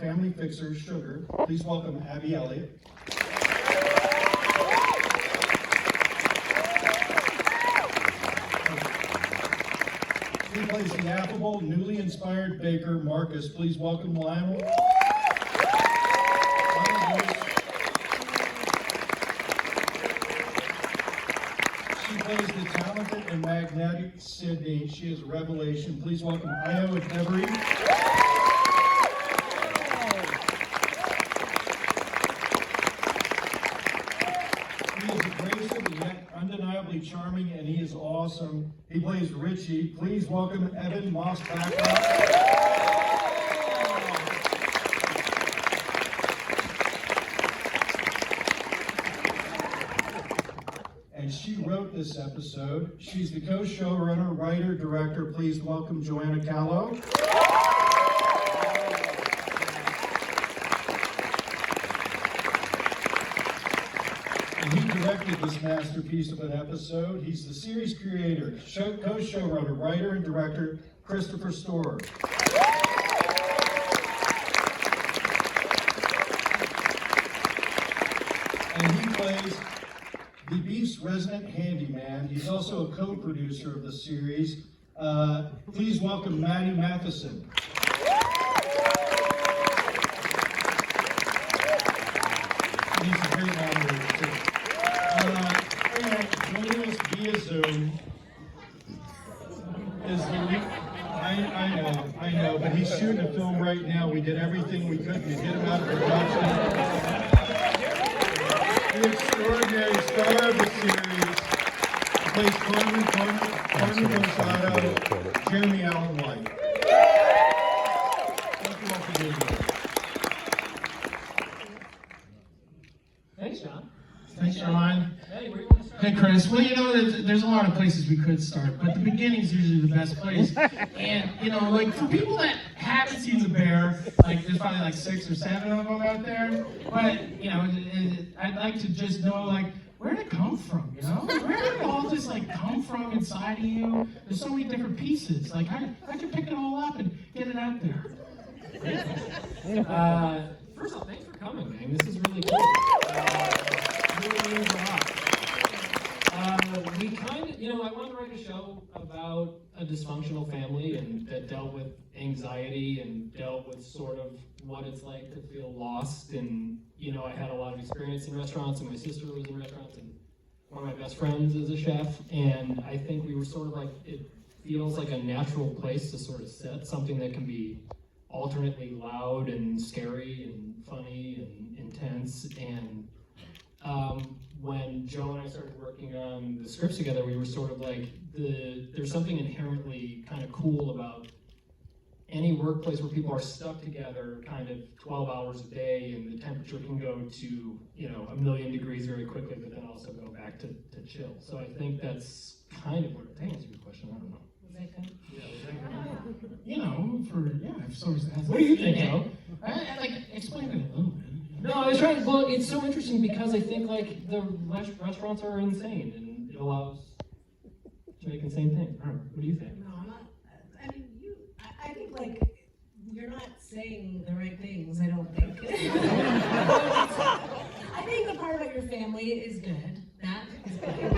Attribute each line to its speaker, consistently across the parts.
Speaker 1: family fixer, Sugar. Please welcome Abby Elliott. He plays the affable, newly inspired baker, Marcus. Please welcome Lionel. She plays the talented and magnetic Sydney. She is a revelation. Please welcome Ayo Edebiri. He is abrasive yet undeniably charming, and he is awesome. He plays Richie. Please welcome Ebon Moss-Bachrach. And she wrote this episode. She's the co-showrunner, writer, director. Please welcome Joanna Calo. And he directed this masterpiece of an episode. He's the series creator, co-showrunner, writer, and director, Christopher Storer. And he plays the Beef's resident handyman. He's also a co-producer of the series. Please welcome Matty Matheson. He's a great moderator too. And joining us via Zoom is the lead. I know, but he's shooting a film right now. We did everything we could to get him out of production. The extraordinary star of the series plays Carmen Rosado, Jeremy Allen White. Thank you all for being here.
Speaker 2: Thanks, John.
Speaker 3: Thanks, Caroline.
Speaker 2: Hey, where do you want to start?
Speaker 3: Hey, Chris. Well, you know, there's a lot of places we could start, but the beginning's usually the best place. And, you know, like, for people that haven't seen The Bear, like, there's probably like 6 or 7 of them out there. But, you know, I'd like to just know, like, where did it come from, you know? Where did it all just, like, come from inside of you? There's so many different pieces. Like, how'd you pick it all up and get it out there?
Speaker 2: First off, thanks for coming, man. This is really cool. Really means a lot. We kind of, you know, I wanted to write a show about a dysfunctional family and that dealt with anxiety and dealt with sort of what it's like to feel lost. And, you know, I had a lot of experience in restaurants, and my sister was in restaurants, and one of my best friends is a chef. And I think we were sort of like, it feels like a natural place to sort of set something that can be alternately loud and scary and funny and intense. And when Joe and I started working on the scripts together, we were sort of like, there's something inherently kind of cool about any workplace where people are stuck together kind of 12 hours a day, and the temperature can go to, you know, 1,000,000 degrees very quickly, but then also go back to chill. So I think that's kind of what, to answer your question, I don't know.
Speaker 4: Was that good?
Speaker 2: Yeah, was that good?
Speaker 3: You know, if someone's asking.
Speaker 2: What do you think, Joe?
Speaker 3: I like, explain it a little bit.
Speaker 2: No, I was trying. Well, it's so interesting because I think like the restaurants are insane, and it allows to make insane things. I don't know. What do you think?
Speaker 4: No, I'm not. I mean, I think like you're not saying the right things. I don't think. I think the part about your family is good. That is good.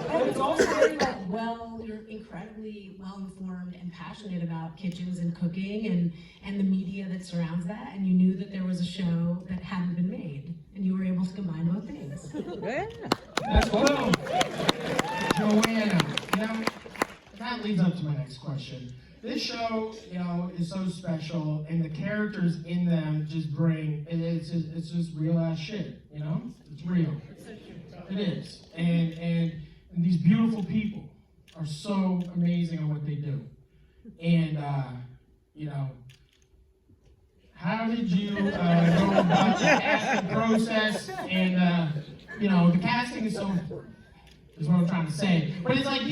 Speaker 4: But it's also very like you're incredibly well informed and passionate about kitchens and cooking and the media that surrounds that, and you knew that there was a show that hadn't been made, and you were able to combine both things.
Speaker 3: That's cool. Joanna, you know, that leads up to my next question. This show, you know, is so special, and the characters in them just bring, it's just real ass shit, you know? It's real. It is. And these beautiful people are so amazing on what they do. And, you know, how did you go about the casting process? And, you know, the casting is so important, is what I'm trying to say. But it's like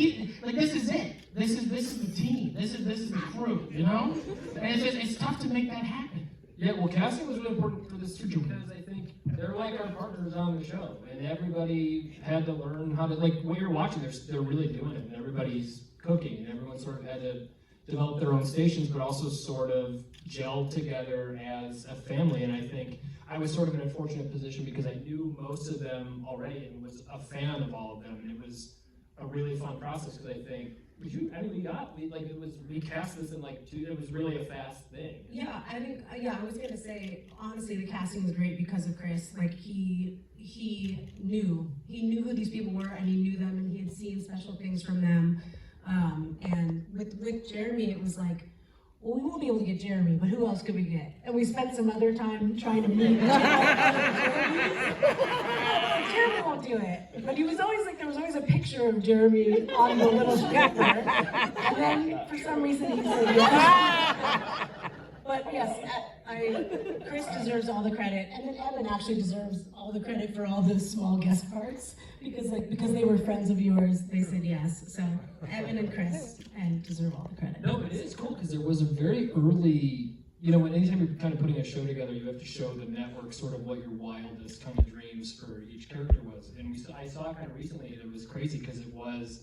Speaker 3: this is it. This is the team. This is the crew, you know? And it's tough to make that happen.
Speaker 2: Yeah, well, casting was really important for this too, because I think they're like our partners on the show, and everybody had to learn how to, like, what you're watching, they're really doing it, and everybody's cooking, and everyone sort of had to develop their own stations, but also sort of gel together as a family. And I think I was sort of in a fortunate position because I knew most of them already and was a fan of all of them. And it was a really fun process because I think, we cast this in like it was really a fast thing.
Speaker 4: Yeah, I think, I was gonna say, honestly, the casting was great because of Chris. Like, he knew who these people were, and he knew them, and he had seen special things from them. And with Jeremy, it was like, well, we won't be able to get Jeremy, but who else could we get? And we spent some other time trying to meet Jeremy won't do it. But he was always like, there was always a picture of Jeremy on the little paper. And then for some reason he said yes. But yes, Chris deserves all the credit, and then Evan actually deserves all the credit for all those small guest parts because they were friends of yours. They said yes, so Evan and Chris deserve all the credit.
Speaker 2: No, but it is cool because there was a very early, anytime you're kind of putting a show together, you have to show the network sort of what your wildest kind of dreams for each character was. And I saw it kind of recently, and it was crazy because it was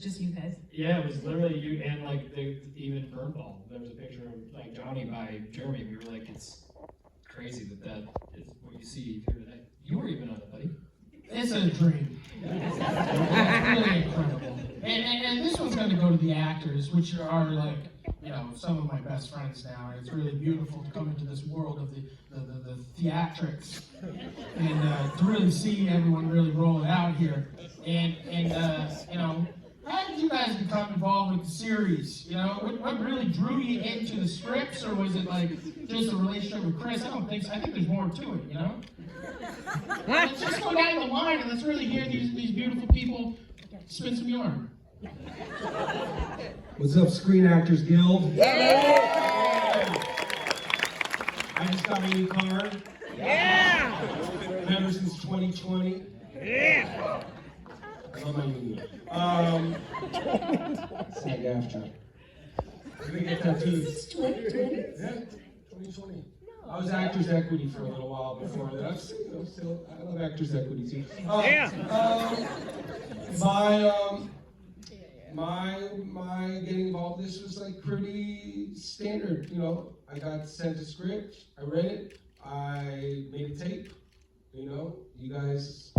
Speaker 4: just you guys.
Speaker 2: Yeah, it was literally you and even Burnball. There was a picture of like Johnny by Jeremy. We were like, it's crazy that is what you see here today. You were even on it, buddy.
Speaker 3: It's a dream. It's really incredible. And this one's going to go to the actors, which are like, some of my best friends now. And it's really beautiful to come into this world of the theatrics and to really see everyone really roll it out here. And how did you guys become involved with the series? What really drew you into the scripts, or was it like just a relationship with Chris? I don't think so. I think there's more to it, Let's just go down the line and let's really hear these beautiful people spin some yarn.
Speaker 5: What's up, Screen Actors Guild?
Speaker 1: Yeah!
Speaker 5: I just got a new car.
Speaker 1: Yeah!
Speaker 5: Member since 2020.
Speaker 1: Yeah!
Speaker 5: I love my union. SAG AFTRA. We're gonna get tattoos.
Speaker 4: This is 2020.
Speaker 5: Yeah, 2020. I was Actors Equity for a little while before that. I love Actors Equity too. My getting involved in this was like pretty standard. I got sent a script, I read it, I made a tape. You guys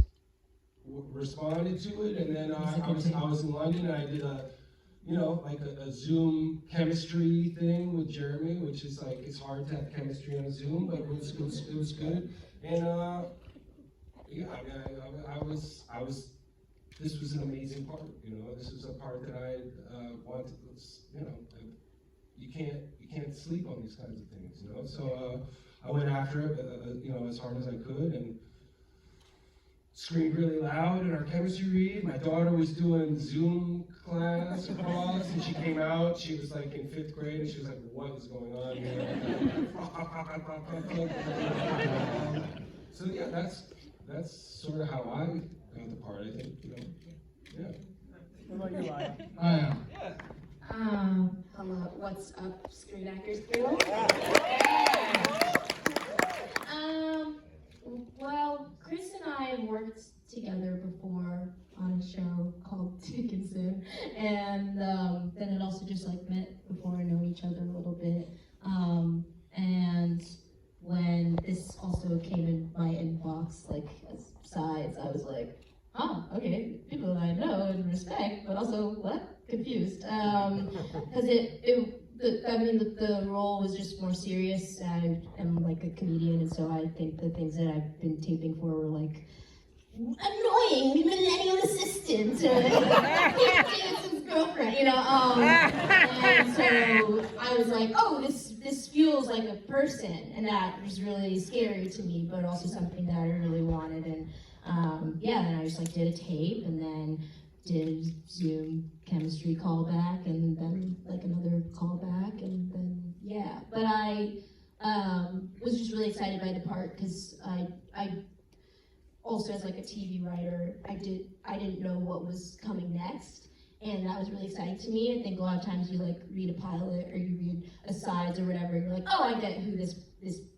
Speaker 5: responded to it, and then I was in London and I did a Zoom chemistry thing with Jeremy, which is like, it's hard to have chemistry on a Zoom, but it was good. And this was an amazing part, this was a part that I wanted, you can't sleep on these kinds of things, so I went after it, as hard as I could, and screamed really loud in our chemistry read. My daughter was doing Zoom class across, and she came out. She was like in 5th grade, and she was like, "What is going on here?" So yeah, that's sort of how I got the part. I think, yeah.
Speaker 3: What about you, Lionel?
Speaker 6: Hello, what's up, Screen Actors Guild? Well, Chris and I worked together before on a show called Dickinson, and then had also just met before and known each other a little bit. And when this also came in my inbox, as sides, I was like, oh, okay, people that I know and respect, but also what? Confused. Because the role was just more serious. I am like a comedian, and so I think the things that I've been taping for were like annoying millennial assistant, Davidson's girlfriend, and so I was like, oh, this feels like a person, and that was really scary to me, but also something that I really wanted, and then I just did a tape, and then did Zoom chemistry callback, and then another callback, and then but I was just really excited by the part because I also, as a TV writer, I didn't know what was coming next, and that was really exciting to me. I think a lot of times you read a pilot or you read a sides or whatever, and you're like, oh, I get who this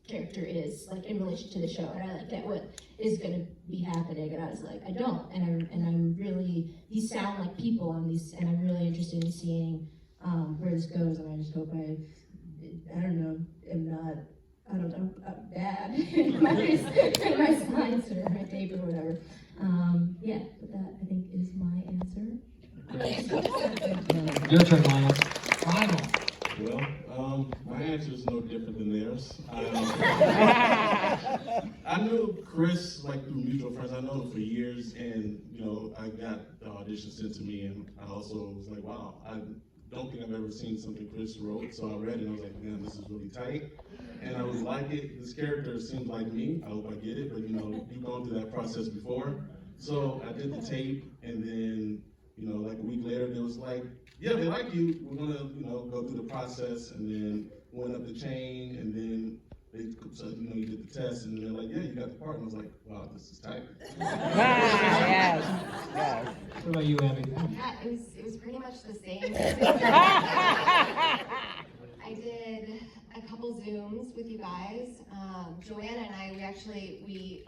Speaker 6: character is in relation to the show, and I get what is going to be happening, and I was like, I don't, and I'm really, these sound like people on these, and I'm really interested in seeing where this goes, and I just hope I don't know, am not, bad in my slides or my tape or whatever. Yeah, but that I think is my answer.
Speaker 2: Your turn, Lionel.
Speaker 3: Final.
Speaker 7: Well, my answer is no different than theirs. I knew Chris like through mutual friends. I know him for years, and I got the audition sent to me, and I also was like, wow, I don't think I've ever seen something Chris wrote. So I read it, and I was like, man, this is really tight, and I was like it. This character seems like me. I hope I get it, but you've gone through that process before. So I did the tape, and then like a week later, it was like, yeah, they like you. We're gonna, go through the process, and then went up the chain, and then they said, you did the test, and they're like, yeah, you got the part. And I was like, wow, this is tight.
Speaker 8: Yes.
Speaker 2: What about you, Abby?
Speaker 9: Yeah, it was pretty much the same. I did a couple Zooms with you guys. Joanna and I, we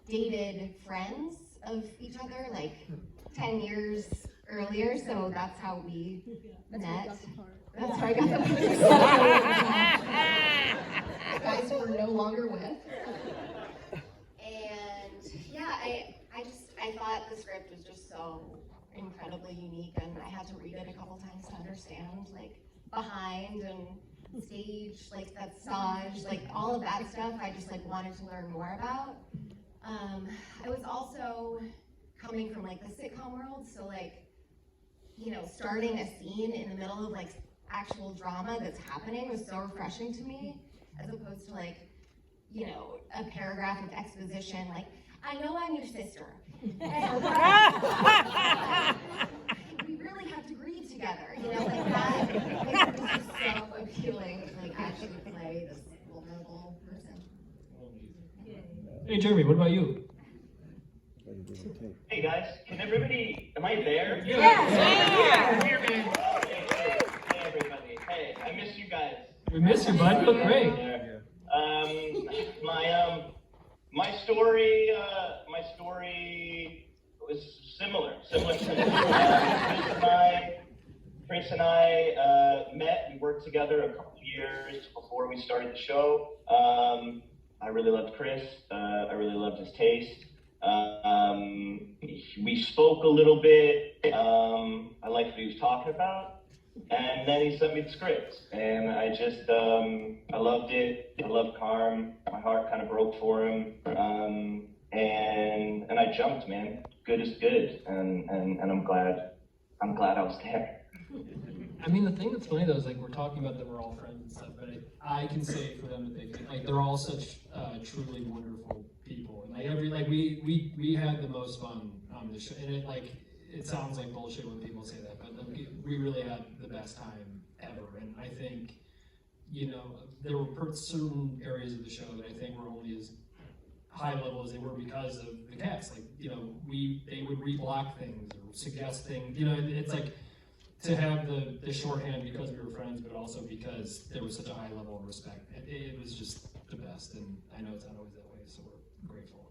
Speaker 9: dated friends of each other like 10 years earlier, so that's how we met. That's how I got the part. Guys who we're no longer with. And yeah, I thought the script was just so incredibly unique, and I had to read it a couple times to understand like behind and stage, like that stage, like all of that stuff. I just like wanted to learn more about. I was also coming from like the sitcom world, so like starting a scene in the middle of like actual drama that's happening was so refreshing to me, as opposed to like a paragraph of exposition like, I know I'm your sister. We really have to grieve together, like that. Like, it was just so appealing to like actually play this vulnerable person.
Speaker 2: Hey, Jeremy, what about you?
Speaker 10: Hey guys, can everybody, am I there?
Speaker 2: Yeah.
Speaker 10: Here, man. Hey everybody. Hey, I miss you guys.
Speaker 2: We miss you, bud. You look great.
Speaker 10: My story was similar. Chris and I met and worked together a couple of years before we started the show. I really loved Chris. I really loved his taste. We spoke a little bit. I liked what he was talking about. And then he sent me the script, and I just, I loved it. I loved Carm. My heart kind of broke for him. And I jumped, man. Good is good. And I'm glad I was there.
Speaker 2: I mean, the thing that's funny though is like we're talking about that we're all friends and stuff, but I can say for them that they're all such truly wonderful people, and we had the most fun on the show, and it sounds like bullshit when people say that, but we really had the best time ever, and I think there were certain areas of the show that I think were only as high level as they were because of the cast. They would reblock things or suggest things. It's like to have the shorthand because we were friends, but also because there was such a high level of respect. It was just the best, and I know it's not always that way, so we're grateful.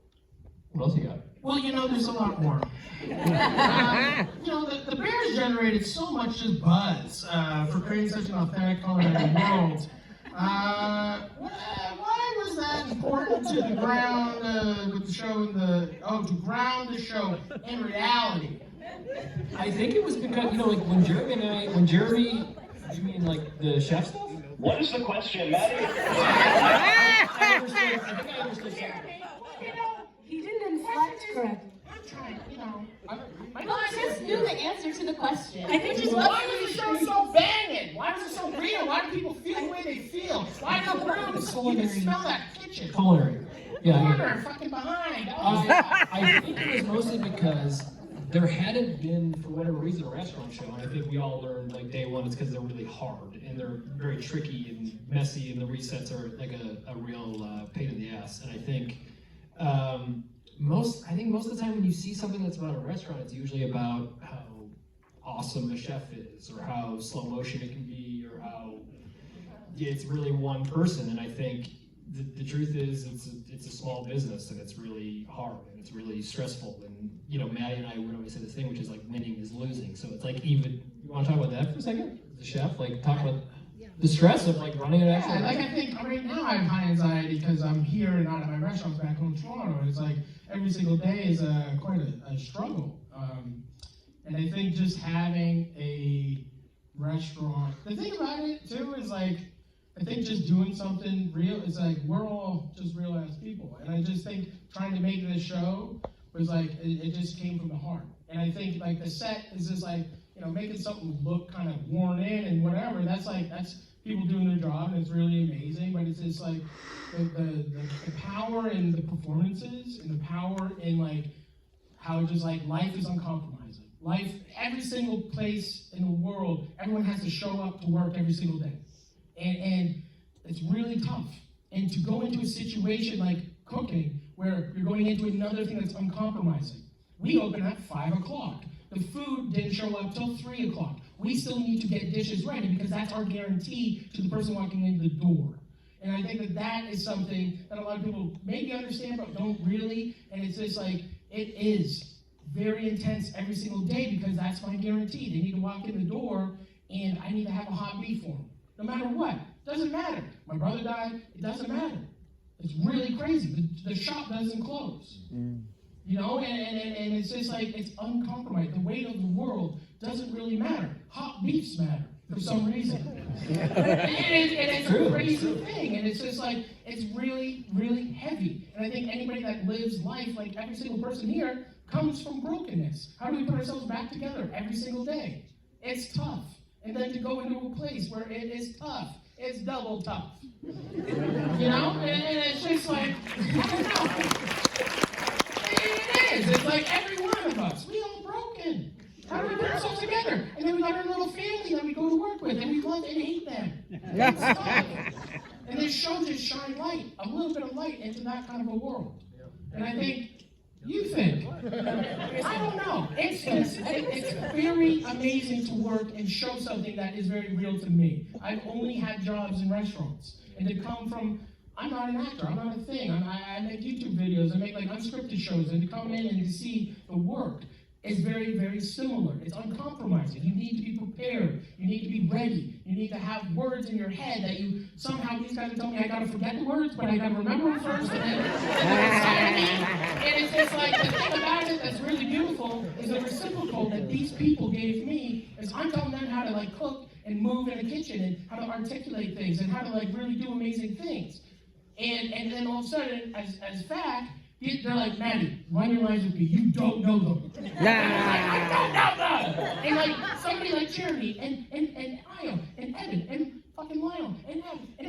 Speaker 2: What else you got?
Speaker 3: Well, there's a lot more. The Bears generated so much just buzz for creating such an authentic culinary world. Why was that important to the ground with the show to ground the show in reality?
Speaker 2: I think it was because, when Jeremy, you mean like the chef stuff?
Speaker 10: What is the question, Matty?
Speaker 2: I understood.
Speaker 4: He didn't inflect correctly.
Speaker 3: I'm trying,
Speaker 6: I just knew the answer to the question.
Speaker 4: I think
Speaker 3: why was the show so banging? Why was it so real? Why do people feel the way they feel? Why do the rooms? You can smell that kitchen.
Speaker 2: Culinary. Yeah.
Speaker 3: Corner, fucking behind.
Speaker 2: I think it was mostly because there hadn't been, for whatever reason, a restaurant show, and I think we all learned like day one it's because they're really hard and they're very tricky and messy, and the resets are like a real pain in the ass. And I think most of the time when you see something that's about a restaurant, it's usually about how awesome a chef is, or how slow motion it can be, or how it's really one person. And I think the truth is it's a small business, and it's really hard and it's really stressful. And Maddie and I would always say this thing, which is like winning is losing. So it's like, even, you want to talk about that for a second? the chef, like talk about the stress of like running an actual.
Speaker 3: Yeah, like I think right now I have high anxiety because I'm here and not at my restaurants back home in Toronto. It's like every single day is quite a struggle. And I think just having a restaurant, the thing about it too is like, I think just doing something real, it's like we're all just real ass people. And I just think trying to make this show was like, it just came from the heart. And I think like the set is just like, you know, making something look kind of worn in and whatever, that's people doing their job and it's really amazing, but it's just like the power in the performances and the power in like how just like life is uncompromising. Life, every single place in the world, everyone has to show up to work every single day. And it's really tough. And to go into a situation like cooking, where you're going into another thing that's uncompromising. We open at 5 o'clock. The food didn't show up till 3 o'clock. We still need to get dishes ready because that's our guarantee to the person walking in the door. And I think that is something that a lot of people maybe understand but don't really. And it's just like, it is very intense every single day because that's my guarantee. They need to walk in the door and I need to have a hot beef for them. No matter what, doesn't matter. My brother died, it doesn't matter. It's really crazy. The shop doesn't close. You know, and it's just like, it's uncompromised. The weight of the world doesn't really matter. Hot beefs matter for some reason. and it's a crazy thing. And it's just like, it's really, really heavy. And I think anybody that lives life, like every single person here, comes from brokenness. How do we put ourselves back together every single day? It's tough. And then to go into a place where it is tough, it's double tough. You know? And it's just like, I don't know. It is. It's like every one of us. We all broken. How do we put ourselves together? And then we got our little family that we go to work with, and we love and hate them. It's tough. And this show just shine light, a little bit of light into that kind of a world. And I think, you think? I don't know. It's very amazing to work and show something that is very real to me. I've only had jobs in restaurants. And to come from, I'm not an actor, I'm not a thing. I make YouTube videos, I make like unscripted shows, and to come in and to see the work is very, very similar. It's uncompromising. You need to be prepared. You need to be ready. You need to have words in your head that you, somehow these guys are telling me I gotta forget the words, but I gotta remember them first, and then and it's just like, the thing about it that's really beautiful is the reciprocal that these people gave me, is I'm telling them how to like cook and move in the kitchen and how to articulate things and how to like really do amazing things. And then all of a sudden, as fact, they're like, Matty, run your lines with me. You don't know them. And I don't know them. And like somebody like Jeremy and Ayo and Evan and fucking Lionel and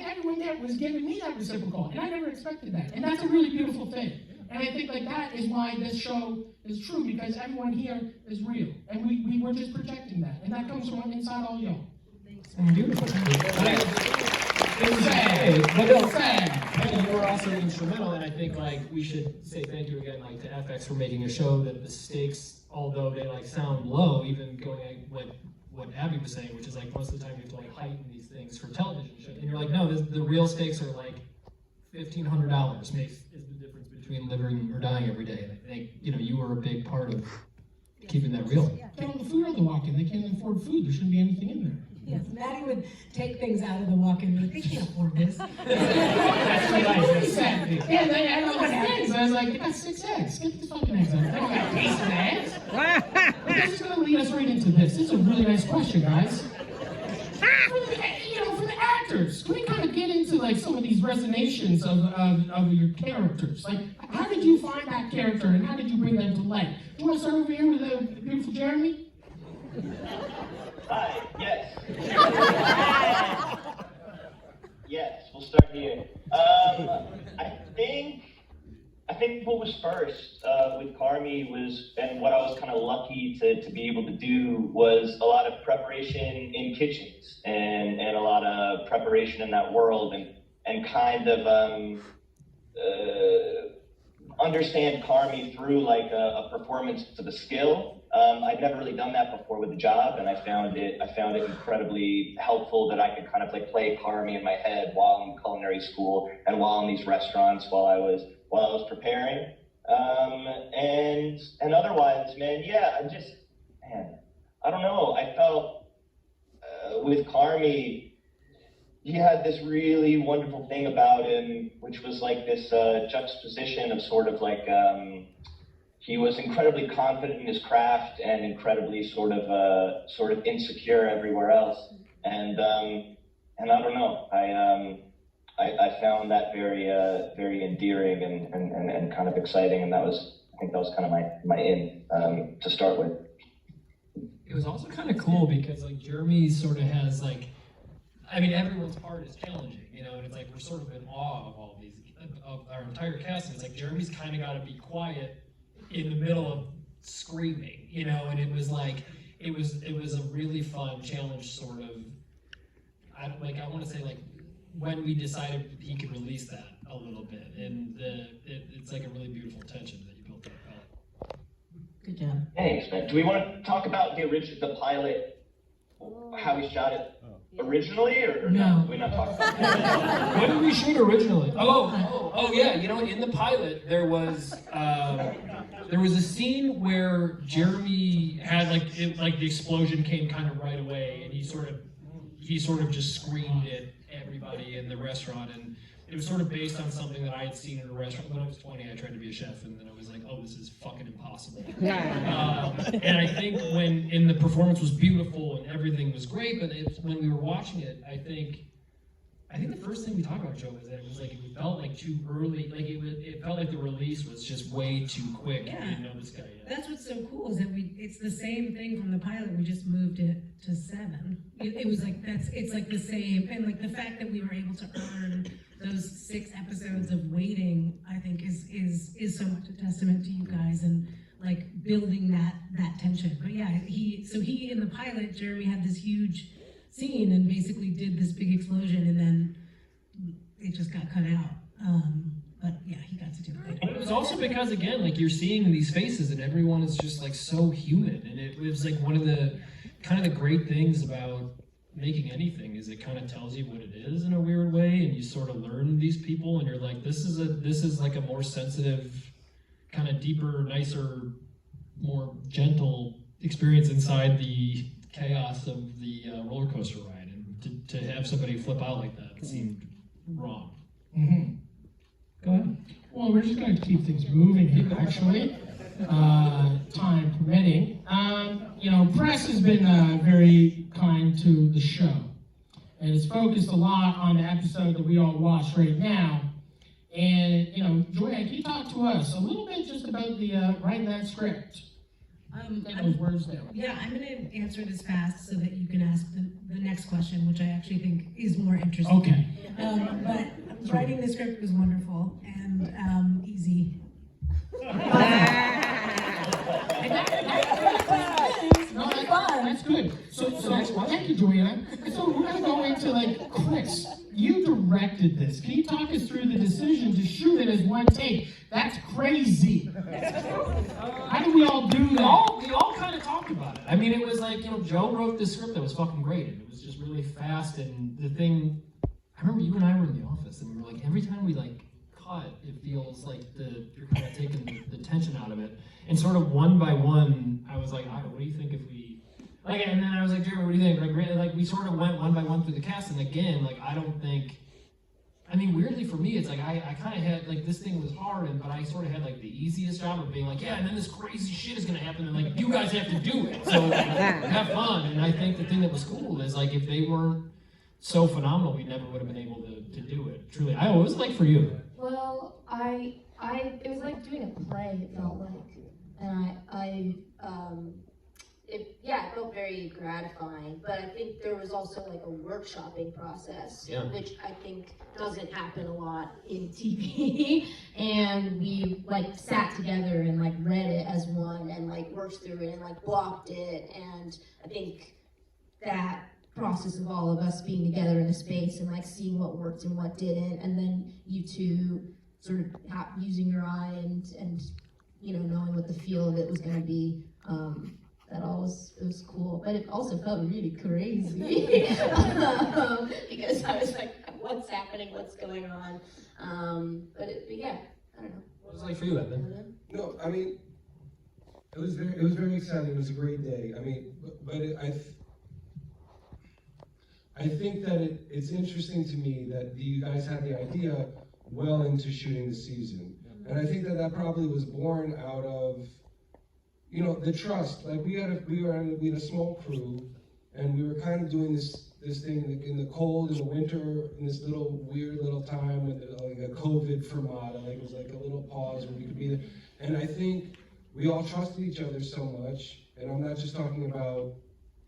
Speaker 3: everyone there was giving me that reciprocal, and I never expected that. And that's a really beautiful thing. And I think like that is why this show is true, because everyone here is real, and we were just projecting that, and that comes from inside all y'all.
Speaker 2: Beautiful.
Speaker 3: It's sad, but it's sad.
Speaker 2: And you were also instrumental, and I think like we should say thank you again, like to FX for making a show that the stakes, although they like sound low, even going like what Abby was saying, which is like most of the time you have to like heighten these things for television shows, and you're like, no, the real stakes are like $1,500 is the difference between living or dying every day. And I think you were a big part of keeping that real.
Speaker 3: Get all the food on the walk-in. They can't afford food. There shouldn't be anything in there.
Speaker 4: Yes, Matty would take things out of the walk-in meat. They can't afford this.
Speaker 3: That's what he said. Yeah, they had all those eggs. I was like, they got 6 eggs. Get the fucking eggs out. They don't got decent eggs. But this is going to lead us right into this. This is a really nice question, guys. For the actors, can we kind of get into like some of these resonations of your characters? Like, how did you find that character and how did you bring them to life? Do you want to start over here with the beautiful Jeremy?
Speaker 10: Hi, yes. Yes, we'll start here. I think what was first with Carmi was, and what I was kind of lucky to be able to do, was a lot of preparation in kitchens and a lot of preparation in that world and kind of understand Carmi through like a performance to the skill. I'd never really done that before with a job, and I found it incredibly helpful that I could kind of like play Carmi in my head while in culinary school and while in these restaurants while I was preparing. And otherwise, man, yeah, I don't know. I felt with Carmi, he had this really wonderful thing about him, which was like this juxtaposition of sort of like, he was incredibly confident in his craft and incredibly sort of insecure everywhere else. And I don't know, I found that very endearing and kind of exciting, and I think that was kind of my in to start with.
Speaker 2: It was also kind of cool because like Jeremy sort of has like, I mean, everyone's part is challenging, you know, and it's like we're sort of in awe of all these, of our entire cast, and it's like Jeremy's kind of got to be quiet in the middle of screaming, you know, and it was like, it was a really fun challenge, sort of. I want to say like when we decided he could release that a little bit, and it's like a really beautiful tension that you built that palette.
Speaker 4: Good job.
Speaker 10: Thanks, man. Do we want to talk about the pilot, how we shot it originally, or
Speaker 4: No.
Speaker 10: do we not talk about it?
Speaker 2: When did we shoot originally? Oh yeah. You know, in the pilot there was a scene where Jeremy had like the explosion came kind of right away, and he sort of just screamed at everybody in the restaurant, and it was sort of based on something that I had seen in a restaurant when I was 20. I tried to be a chef, and then I was like, oh, this is fucking impossible. And I think when the performance was beautiful and everything was great, but when we were watching it, I think the first thing we talked about, Joe, was that it was like it felt like too early. Like it felt like the release was just way too quick.
Speaker 4: Yeah.
Speaker 2: We didn't know this guy yet.
Speaker 4: That's what's so cool is that it's the same thing from the pilot. We just moved it to 7. It was like it's like the same, and like the fact that we were able to earn those 6 episodes of waiting, I think is so much a testament to you guys and like building that tension. But yeah, he in the pilot, Jeremy had this huge scene and basically did this big explosion, and then it just got cut out. But yeah, he got to do it.
Speaker 2: But it was also because, again, like you're seeing these faces and everyone is just like so human, and it was like one of the kind of the great things about making anything is it kind of tells you what it is in a weird way, and you sort of learn these people, and you're like, this is like a more sensitive, kind of deeper, nicer, more gentle experience inside the chaos of the roller coaster ride, and to have somebody flip out like that seemed wrong.
Speaker 3: Mm-hmm.
Speaker 2: Go ahead.
Speaker 3: Well, we're just going to keep things moving here, actually, time permitting. You know, press has been very kind to the show, and it's focused a lot on the episode that we all watch right now. And, you know, Joanna, can you talk to us a little bit just about the writing that script? Get those words down.
Speaker 4: Yeah, I'm going to answer this fast so that you can ask the next question, which I actually think is more interesting.
Speaker 3: Okay.
Speaker 4: But writing the script was wonderful and easy.
Speaker 3: That's good. So thank you, Joanna. So we're going to go into, like, Chris, you directed this. Can you talk us through the decision to shoot it as one take? That's crazy. How do we all do that?
Speaker 2: We all kind of talked about it. I mean, it was like, you know, Joe wrote this script that was fucking great, and it was just really fast, and the thing, I remember you and I were in the office, and we were like, every time we, like, cut, it feels like you're kind of taking the tension out of it. And sort of one by one, I was like, what do you think if we, like, and then I was like, Jeremy, what do you think? Like, we sort of went one by one through the cast, and again, like, I don't think, I mean, weirdly for me, it's like, I kind of had, like, this thing was hard, but I sort of had, like, the easiest job of being like, yeah, and then this crazy shit is going to happen, and, like, you guys have to do it, so have fun. And I think the thing that was cool is, like, if they weren't so phenomenal, we never would have been able to do it, truly. What was it like for you?
Speaker 6: Well, it was like doing a play, it felt like. And it felt very gratifying, but I think there was also like a workshopping process, which I think doesn't happen a lot in TV. And we like sat together and like read it as one and like worked through it and like blocked it. And I think that process of all of us being together in a space and like seeing what worked and what didn't, and then you two sort of using your eye and you know, knowing what the feel of it was going to be, it was cool, but it also felt really crazy because I was like, what's happening, what's going on, but yeah, I don't know.
Speaker 2: What was it like for you, Evan?
Speaker 5: No, I mean, it was very exciting. It was a great day. I mean, I think that it's interesting to me that you guys had the idea well into shooting the season. And I think that probably was born out of, you know, the trust. Like we had a small crew, and we were kind of doing this thing in the cold, in the winter, in this weird little time with like a COVID fermata, like it was like a little pause where we could be there. And I think we all trusted each other so much, and I'm not just talking about,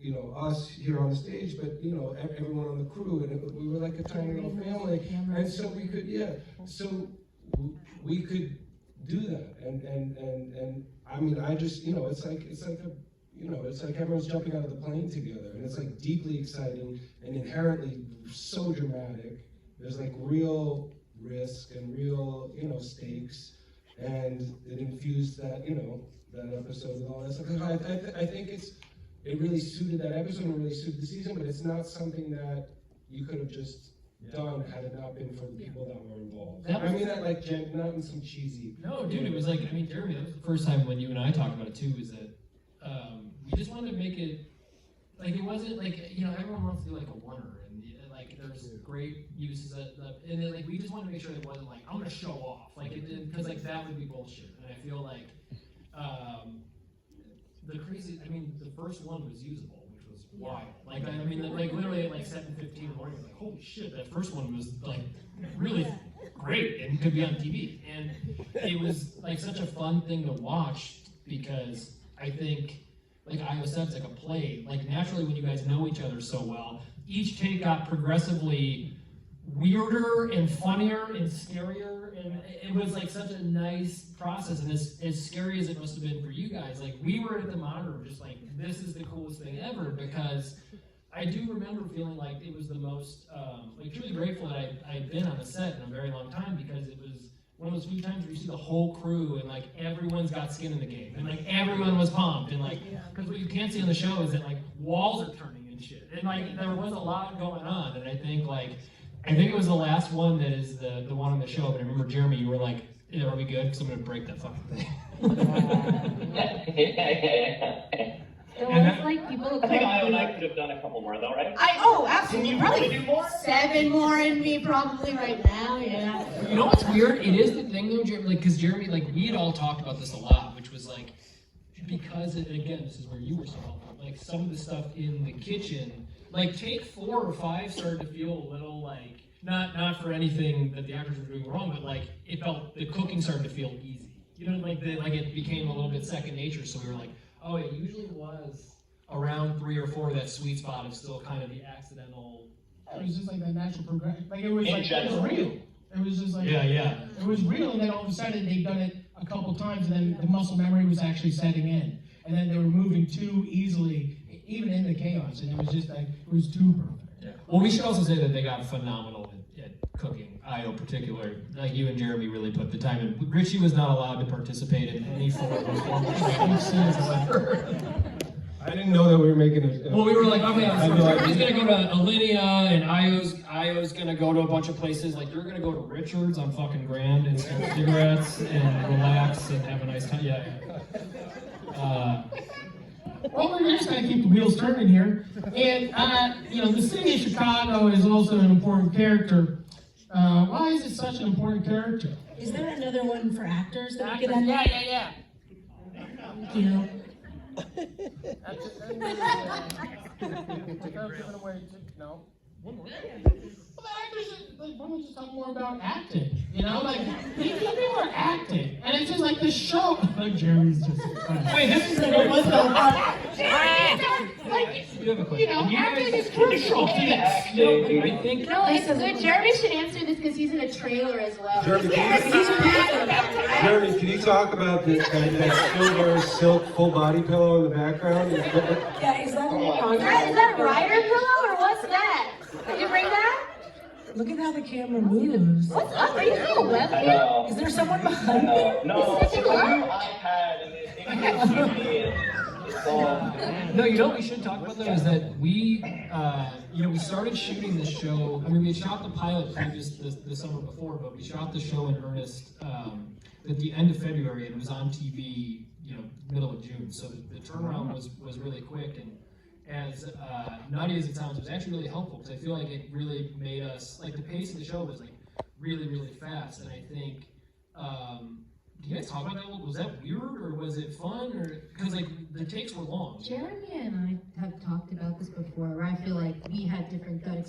Speaker 5: you know, us here on the stage, but, you know, everyone on the crew, and we were like a tiny little family, and so we could, we could do that, and I mean, I just, you know, it's like everyone's jumping out of the plane together, and it's like deeply exciting and inherently so dramatic. There's like real risk and real, you know, stakes, and it infused that, you know, that episode with all that stuff. I think it really suited that episode and really suited the season, but it's not something that you could have just done had it not been for the people that were involved. I mean that like not in some cheesy.
Speaker 2: No, dude, it was like, I mean, Jeremy, that was the first time when you and I talked about it too, is that we just wanted to make it, like, it wasn't like, you know, everyone wants to do like a oneer, and like there's great uses and then like we just wanted to make sure it wasn't like, I'm gonna show off, like it did, because like that would be bullshit. And I feel like the first one was usable, which was wild. Like, I mean, like literally at like 7:15 in the morning, I was like, holy shit, that first one was like really great and could be on TV. And it was like such a fun thing to watch, because I think, like Ayo said, it's like a play. Like naturally, when you guys know each other so well, each take got progressively weirder and funnier and scarier, and it was like such a nice process. And as scary as it must have been for you guys, like we were at the monitor just like, this is the coolest thing ever, because I do remember feeling like it was the most like truly grateful that I'd been on a set in a very long time, because it was one of those few times where you see the whole crew and like everyone's got skin in the game, and like everyone was pumped, and like, because what you can't see on the show is that like walls are turning and shit, and like there was a lot going on. And I think it was the last one that is the one on the show, but I remember, Jeremy, you were like, yeah, are we good? Because I'm going to break that fucking thing.
Speaker 6: It was like people.
Speaker 10: I think Ayo and I could have done a couple more though, right?
Speaker 4: Absolutely. Probably
Speaker 10: do more?
Speaker 4: 7 more in me probably right now, yeah.
Speaker 2: You know what's weird? It is the thing though, Jeremy, like, because Jeremy, like, we had all talked about this a lot, which was like, because, again, this is where you were so helpful, like, some of the stuff in the kitchen, like, take 4 or 5 started to feel a little like, not for anything that the actors were doing wrong, but like, it felt, the cooking started to feel easy. You know, like, it became a little bit second nature, so we were like, oh, it usually was around 3 or 4, that sweet spot of still kind of the accidental.
Speaker 3: It was just like that natural progression. Like it was
Speaker 10: general.
Speaker 3: real. It was just like
Speaker 2: Yeah.
Speaker 3: It was real, and then all of a sudden they'd done it a couple times, and then the muscle memory was actually setting in, and then they were moving too easily, even in the chaos, and it was just like it was too perfect.
Speaker 2: Yeah. Well, we should also say that they got phenomenal at cooking. Ayo, particular, like you and Jeremy really put the time in. Richie was not allowed to participate in any form of scenes whatsoever.
Speaker 5: I didn't know that we were making a.
Speaker 2: Well, we were like, okay, Jeremy's gonna go to Alinea, and Ayo's gonna go to a bunch of places. Like, you're gonna go to Richard's on fucking Grand and smoke cigarettes and relax and have a nice time. Yeah.
Speaker 3: Well, we're just gonna keep the wheels turning here, and you know, the city of Chicago is also an important character. Why is it such an important character?
Speaker 4: Is there another one for actors that we could have?
Speaker 3: Yeah.
Speaker 4: You know?
Speaker 3: No. Well, the actors, like, why don't we just talk more about acting? You know, like, people are acting, and it's just like the show. Like, Jeremy's just.
Speaker 2: Wait, this is
Speaker 3: Like,
Speaker 2: you have a question.
Speaker 3: you know, acting is crucial.
Speaker 2: I think.
Speaker 6: No, it's good. Jeremy should answer this because he's in a trailer as well.
Speaker 5: Jeremy, can you talk about that silver silk full body pillow in the background?
Speaker 4: Yeah, is that
Speaker 6: Is that a rider pillow or what's that? Did you bring that?
Speaker 4: Look at how the camera moves.
Speaker 6: What's up? Are you seeing a
Speaker 10: I
Speaker 6: webcam?
Speaker 10: know.
Speaker 4: Is there someone behind
Speaker 10: No,
Speaker 4: there?
Speaker 10: no, it's a new iPad and it's all.
Speaker 2: No, you know what we should talk about though is that we started shooting this show. I mean, we had shot the pilot the summer before, but we shot the show in earnest at the end of February, and it was on TV, middle of June. So the turnaround was really quick, as nutty as it sounds, was actually really helpful because I feel like it really made us, like the pace of the show was like really, really fast. And I think, do you guys talk about that? Was that weird or was it fun? Or because like the takes were long.
Speaker 6: Jeremy and I have talked about this before, where I feel like we had different gut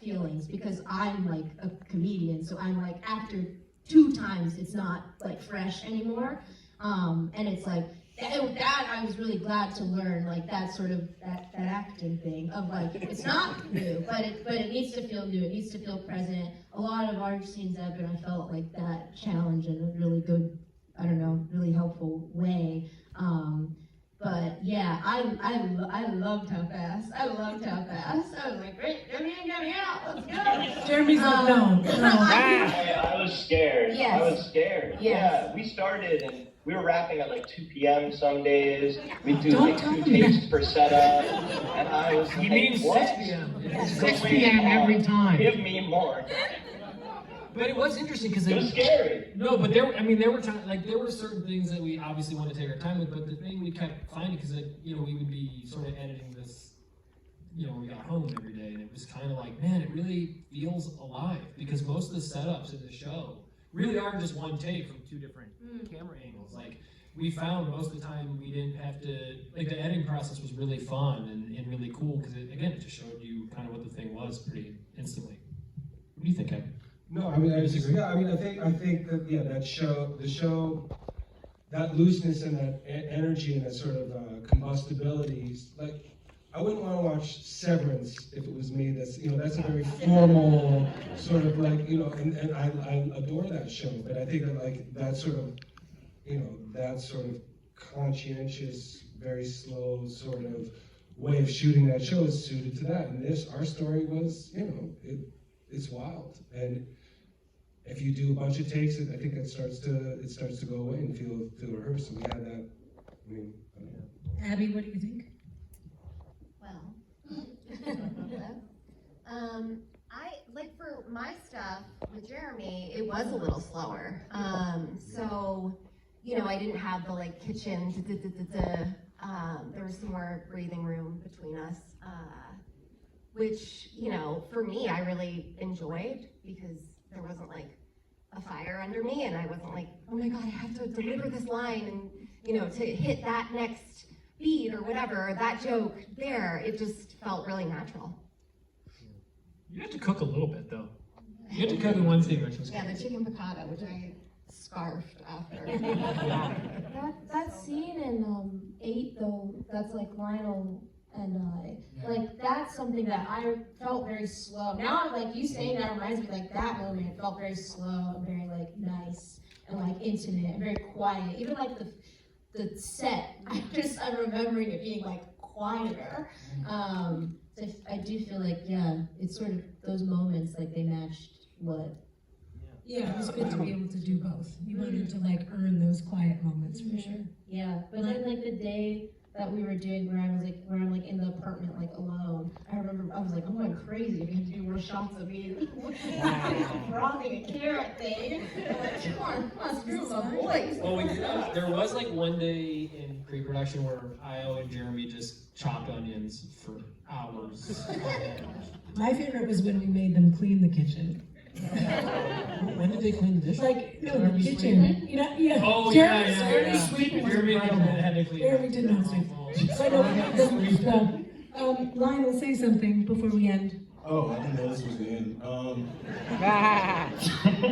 Speaker 6: feelings because I'm like a comedian, so I'm like after 2 times it's not like fresh anymore, and it's like that I was really glad to learn like that sort of that acting thing of like it's not new, but it needs to feel new, it needs to feel present. A lot of our scenes have been, I felt like that challenge in a really good, I don't know, really helpful way. But yeah, I loved how fast. I loved how fast. I was like, great, Jeremy, get me out, let's go.
Speaker 4: Jeremy's like, no.
Speaker 10: I was scared.
Speaker 6: Yes.
Speaker 10: I was scared.
Speaker 6: Yes.
Speaker 10: Yeah, we started and we were wrapping at like 2 p.m. some days. We'd do
Speaker 4: Don't
Speaker 10: like
Speaker 4: tell
Speaker 10: 2
Speaker 4: me.
Speaker 10: takes per setup. And I was
Speaker 2: You
Speaker 10: like,
Speaker 2: mean
Speaker 10: what?
Speaker 2: 6 p.m.
Speaker 10: What's
Speaker 3: 6
Speaker 10: going
Speaker 3: p.m.
Speaker 10: on?
Speaker 3: every time.
Speaker 10: Give me more.
Speaker 2: But it was interesting because
Speaker 10: It was scary.
Speaker 2: No, but there were there were certain things that we obviously wanted to take our time with, but the thing we kept finding, because we would be sort of editing this, when we got home every day, and it was kind of like, man, it really feels alive, because most of the setups in the show really are just one take from 2 different camera angles. Like, we found most of the time we didn't have to, like, the editing process was really fun and really cool, because it just showed you kind of what the thing was pretty instantly. What do you think, Kevin?
Speaker 5: No, I mean, I disagree. Yeah, I mean, I think that, yeah, the show, that looseness and that energy and that sort of combustibility, like, I wouldn't want to watch Severance if it was me. That's a very formal sort of like, and I adore that show, but I think that like that sort of conscientious, very slow sort of way of shooting that show is suited to that. And our story was, it's wild. And if you do a bunch of takes, I think it starts to go away and feel rehearsed. And we had that. I mean, I don't know.
Speaker 4: Abby, what do you think?
Speaker 9: I like for my stuff with Jeremy, it was a little slower. So, I didn't have the like kitchen. There was some more breathing room between us, which for me I really enjoyed because there wasn't like a fire under me, and I wasn't like, oh my god, I have to deliver this line and to hit that next beat or whatever, that joke there, it just felt really natural.
Speaker 2: You have to cook a little bit, though. You have to cook in one scene, which was
Speaker 9: Yeah, the chicken piccata, which I scarfed after.
Speaker 6: That scene in 8 though, that's like Lionel and I, like that's something that I felt very slow. Now, like you saying that reminds me, like that moment felt very slow and very like nice and like intimate and very quiet. Even like the set, I'm remembering it being like quieter. So I do feel like, yeah, it's sort of those moments, like they matched what.
Speaker 4: Yeah, it was good to be able to do both. You wanted to like earn those quiet moments for sure.
Speaker 6: Yeah, but then like the day that we were doing where I'm like in the apartment like alone, I remember I was like, I'm going crazy. We had to do more shots of me frothing a carrot thing. I'm like, come on, screw my voice.
Speaker 2: Well, we did. There was like one day in pre-production where Ayo and Jeremy just chopped onions for hours.
Speaker 4: My favorite was when we made them clean the kitchen.
Speaker 2: When did they clean the dishes?
Speaker 4: Like, no, the kitchen. Yeah.
Speaker 2: Oh,
Speaker 4: Jeremy,
Speaker 2: yeah.
Speaker 4: Jeremy sweeping was
Speaker 2: Jeremy
Speaker 4: incredible.
Speaker 2: had to clean.
Speaker 4: Jeremy did not sweep. So I know, Lionel, say something before we end.
Speaker 7: Oh, I didn't know this was the end. I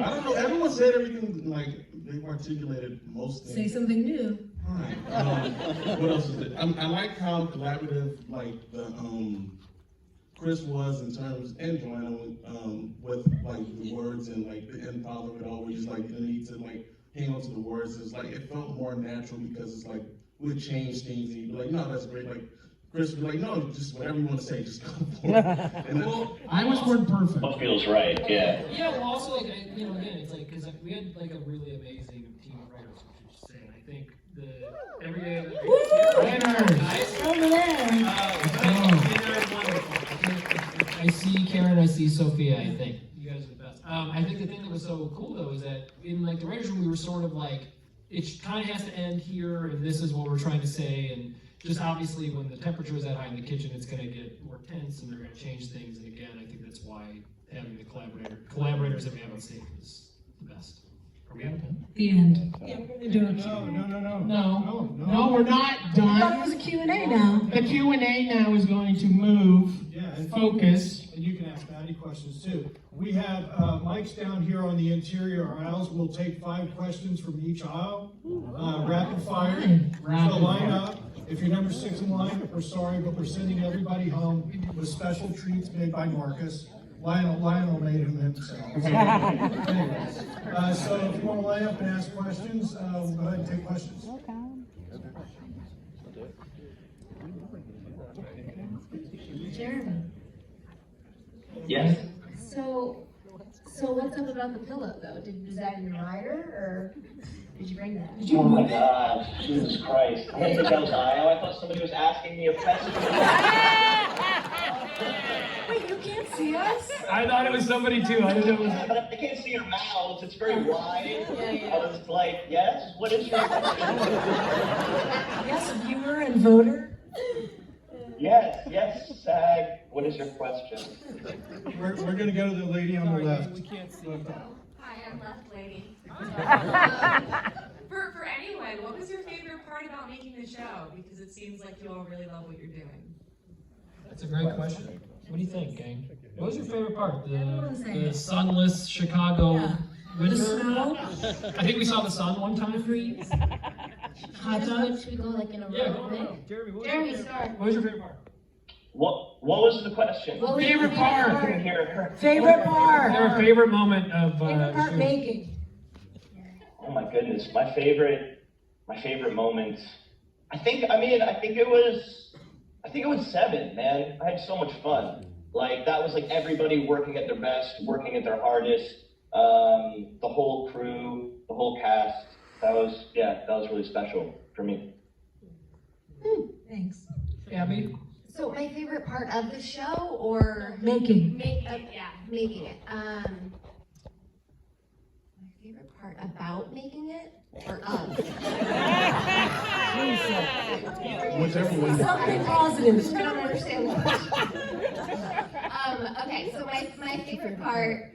Speaker 7: don't know. Everyone said everything like they articulated most things.
Speaker 4: Say something new.
Speaker 7: Alright. What else is it? I like how collaborative like the Chris was in terms, and Joanna with like the words and like the end file of it all, where you just like you need to like hang on to the words. It's like it felt more natural because it's like we'd change things and you'd be like, no, that's great. Like Chris would be like, no, just whatever you want to say, just go for it. And then,
Speaker 3: I was word perfect.
Speaker 10: What feels right, yeah.
Speaker 2: Yeah, well, also like again, it's like because we had like a really amazing team of writers, which I should say, and I think every day.
Speaker 4: Over there.
Speaker 2: I see Karen, I see Sophia, I think. You guys are the best. I think the thing that was so cool though is that in like the writers room we were sort of like, it kind of has to end here and this is what we're trying to say, and just obviously when the temperature is that high in the kitchen, it's gonna get more tense and they're gonna change things. And again, I think that's why having the collaborators that we have on stage is the best. Are we out of time?
Speaker 4: The end. Yeah, we're gonna do a
Speaker 1: No,
Speaker 4: Q&A.
Speaker 3: No, we're not
Speaker 4: I thought
Speaker 3: done.
Speaker 4: it was a Q&A now.
Speaker 3: The Q&A now is going to move,
Speaker 1: Yeah, and
Speaker 3: focus.
Speaker 1: And you can ask Matty questions too. We have mics down here on the interior aisles. We'll take 5 questions from each aisle, rapid fire. So line up. If you're number 6 in line, we're sorry, but we're sending everybody home with special treats made by Marcus. Lionel made him himself. So, anyways, so if you want to line up and ask questions, we'll go ahead and take questions.
Speaker 6: Jeremy.
Speaker 10: Yes.
Speaker 6: So what's up about the pillow though? Was that in your rider or did you bring that?
Speaker 10: Oh my God, Jesus Christ. I didn't think that was Ayo. I thought somebody was asking me a question.
Speaker 4: Wait, you can't see us?
Speaker 2: I thought it was somebody too. I didn't know it was.
Speaker 10: But I can't see your mouth. It's very wide.
Speaker 6: Yeah.
Speaker 10: I was like, yes, what is your question?
Speaker 4: Yes, viewer and voter.
Speaker 10: Yes, SAG. What is your question?
Speaker 1: We're going to go to the lady on the left.
Speaker 11: Hi, I'm Left Lady. For anyone, what was your favorite part about making the show? Because it seems like you all really love what you're doing.
Speaker 2: That's a great question. What do you think, gang? What was your favorite part?
Speaker 4: Everyone say
Speaker 2: The
Speaker 4: it.
Speaker 2: sunless Chicago
Speaker 4: Yeah. The
Speaker 2: winter?
Speaker 4: snow.
Speaker 2: I think we saw the sun one time.
Speaker 6: Hot dog? Should we go like in a
Speaker 2: Yeah,
Speaker 6: row?
Speaker 2: go on.
Speaker 6: Jeremy, start.
Speaker 2: What was your favorite part?
Speaker 10: What was the question?
Speaker 6: What was your
Speaker 3: Favorite part?
Speaker 10: I couldn't hear her.
Speaker 4: Favorite part.
Speaker 2: Our favorite moment of
Speaker 4: Favorite part
Speaker 2: shooting.
Speaker 4: making.
Speaker 10: Oh my goodness, my favorite moment. I think it was 7, man. I had so much fun. Like that was like everybody working at their best, working at their hardest. The whole crew, the whole cast. That was really special for me.
Speaker 4: Thanks.
Speaker 2: Abby?
Speaker 9: So my favorite part of the show or
Speaker 4: Making.
Speaker 9: making it. My favorite part about making it or of?
Speaker 7: Whichever one.
Speaker 4: Something positive.
Speaker 9: I don't understand the question. Okay, so my favorite part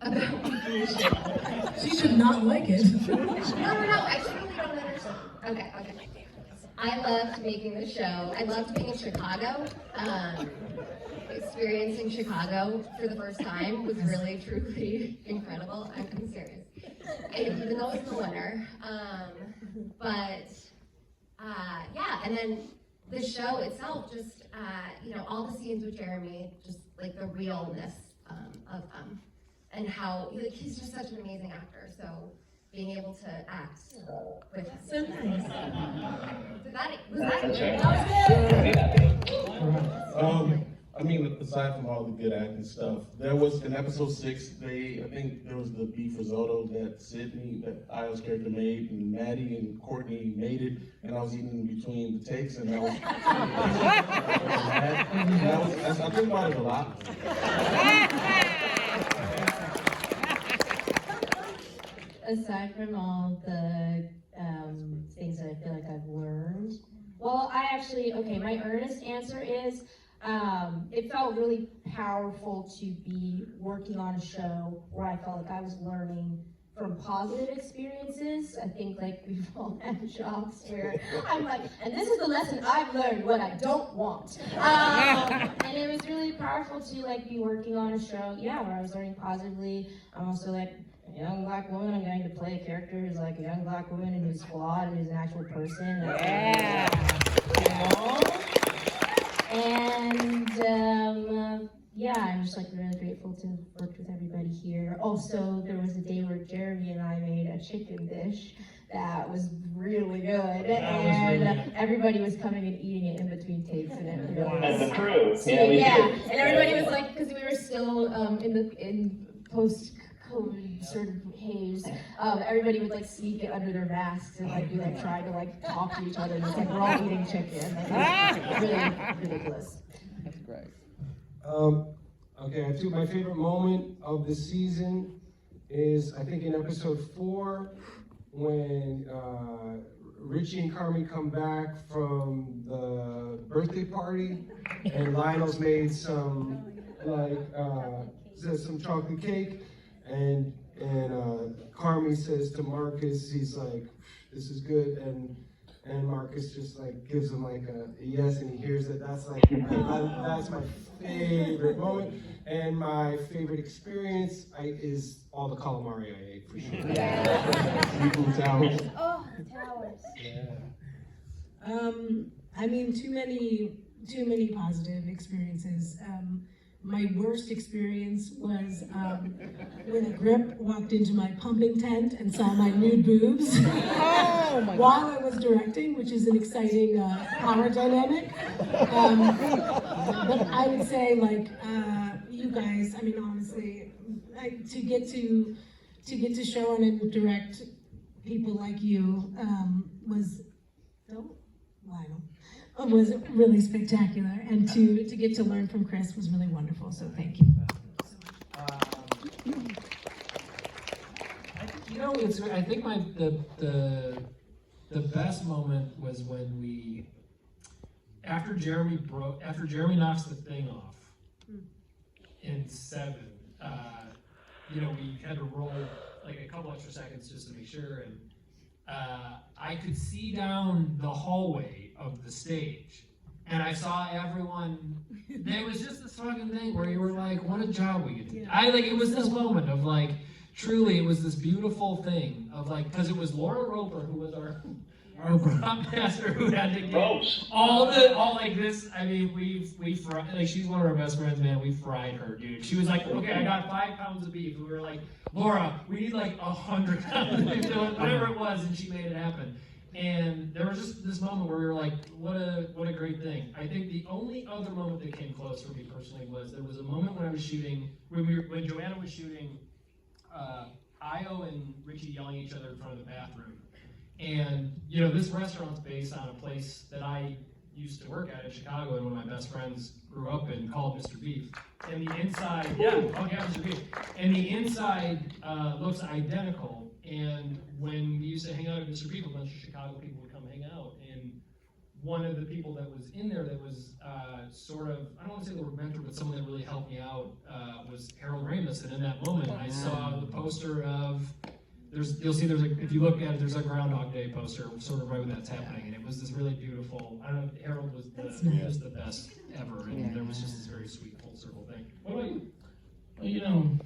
Speaker 9: about making the show.
Speaker 4: She should not like it.
Speaker 9: No, I truly don't understand. Okay. I loved making the show. I loved being in Chicago. Experiencing Chicago for the first time was really, truly incredible. I'm serious. Even though it's the winter. And then the show itself, just, all the scenes with Jeremy, just like the realness of them. And how, he's just such an amazing actor. So being able to act with him.
Speaker 4: So nice.
Speaker 7: I mean, aside from all the good acting stuff, there was in episode 6, I think there was the beef risotto that Ayo's character made, and Matty and Courtney made it, and I was eating between the takes, and that was, I think about it a lot.
Speaker 6: Aside from all the things that I feel like I've learned, well, my earnest answer is, it felt really powerful to be working on a show where I felt like I was learning from positive experiences. I think like we've all had jobs where I'm like, and this is the lesson I've learned, what I don't want. And it was really powerful to like be working on a show, where I was learning positively. I'm also like a young black woman. I'm going to play a character who's like a young black woman and who's flawed and who's an actual person. I'm just like really grateful to have worked with everybody here. Also, there was a day where Jeremy and I made a chicken dish that was really good, and everybody was coming and eating it in between takes, and it really
Speaker 10: And
Speaker 6: was.
Speaker 10: the crew.
Speaker 6: So,
Speaker 10: We
Speaker 6: and everybody was like, because we were still in post-COVID sort of haze, everybody would like sneak it under their masks and like be like trying to like talk to each other, and it's like we're all eating chicken. Like, it was really ridiculous.
Speaker 8: That's great.
Speaker 5: Okay, I think my favorite moment of the season is, I think in episode 4, when Richie and Carmi come back from the birthday party, and Lionel's made some some chocolate cake, and Carmi says to Marcus, he's like, "This is good," and Marcus just like gives him like a yes, and he hears it. That's like that's my favorite moment, and my favorite experience is all the calamari I ate for sure. Seafood towers.
Speaker 6: Oh, towers.
Speaker 5: Yeah.
Speaker 4: I mean, too many positive experiences. My worst experience was when a grip walked into my pumping tent and saw my nude boobs
Speaker 8: Oh my
Speaker 4: while I was directing, which is an exciting power dynamic. But I would say, like, you guys, I mean, honestly, to get to show and direct people like you was, Lionel, was really spectacular, and to get to learn from Chris was really wonderful. So thank you.
Speaker 2: I think the best moment was when we, after Jeremy knocks the thing off in 7, we had to roll like a couple extra seconds just to make sure, and I could see down the hallway of the stage, and I saw everyone. There was just this fucking thing where you were like, "What a job we get to do." It was this moment of like, truly, it was this beautiful thing of like, because it was Laura Roper who was our prop master who had to get all like this. I mean, we fried, like, she's one of our best friends, man. We fried her, dude. She was like, "Okay, I got 5 pounds of beef." We were like, "Laura, we need like 100 pounds of beef," whatever it was, and she made it happen. And there was just this moment where we were like, what a great thing. I think the only other moment that came close for me personally was there was a moment when I was shooting, when Joanna was shooting Ayo and Richie yelling at each other in front of the bathroom. And, this restaurant's based on a place that I used to work at in Chicago, and one of my best friends grew up in, called Mr. Beef. And the inside, Mr. Beef. And the inside looks identical. And when we used to hang out at Mr. Beef, a bunch of Chicago people would come hang out. And one of the people that was in there that was sort of, I don't want to say the word mentor, but someone that really helped me out was Harold Ramis. And in that moment, I saw the poster of, you'll see if you look at it, there's a Groundhog Day poster, sort of right when that's happening. And it was this really beautiful, I don't know, Harold was just the best ever. And there was just this very sweet full circle thing. What about you?
Speaker 3: Well,